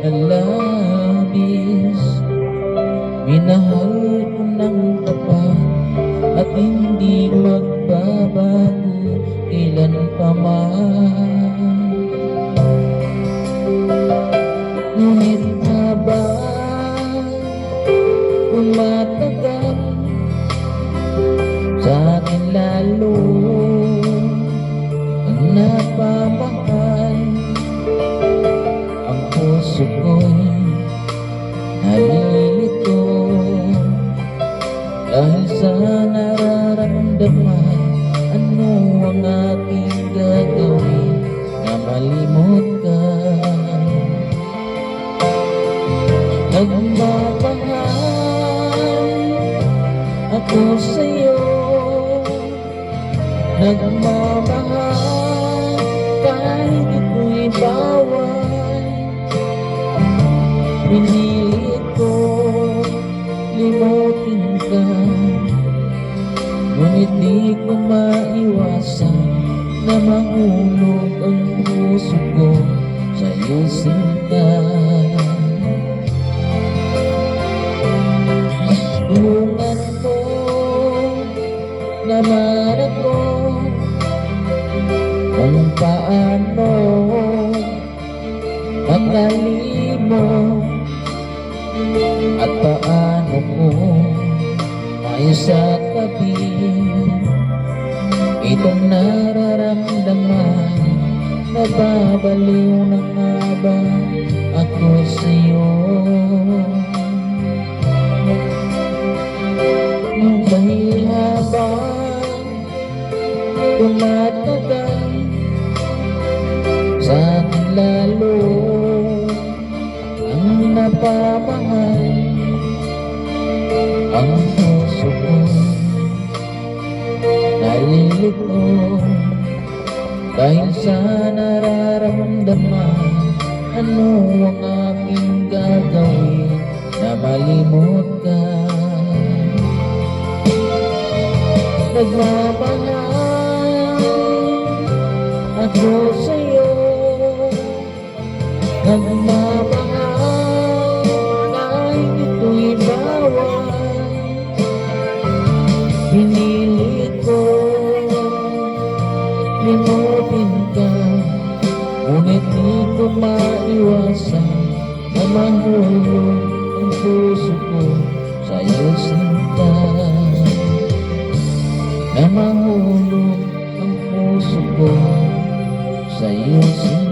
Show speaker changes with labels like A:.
A: na labis. Minahal ko ng tapat at hindi magbabago kailan pa man. Ngunit habang tumatagal, sa akin lalo ang napamahal. Ang puso ko'y nalilito dahil sa nararamdaman. Ano ang aking gagawin na malimot ka? Nagmamahal ako sa'yo, nagmamahal kahit ito'y bawal. Pinilit ko limutin ka, ngunit di ko maiwasan na mahulog ang puso ko sa'yo, sinta. Tulungan mo naman ako kung paano makalimot at paano ko maisatabi itong nararamdaman. Nababaliw na nga ba ako sa'yo? Dahil habang tumatagal, sa akin lalo ang napamahal. Ang puso ko nalilito dahil sa nararamdaman. Ano ang aking gagawin na malimot ka? Nagmamahal ako sa'yo, nagmamahal kahit ito'y bawal. Pinilit ko limutin ka, ngunit di ko maiwasan na mahulog ang puso ko sa'yo, sinta. Na mahulog ang puso ko sa'yo, sinta.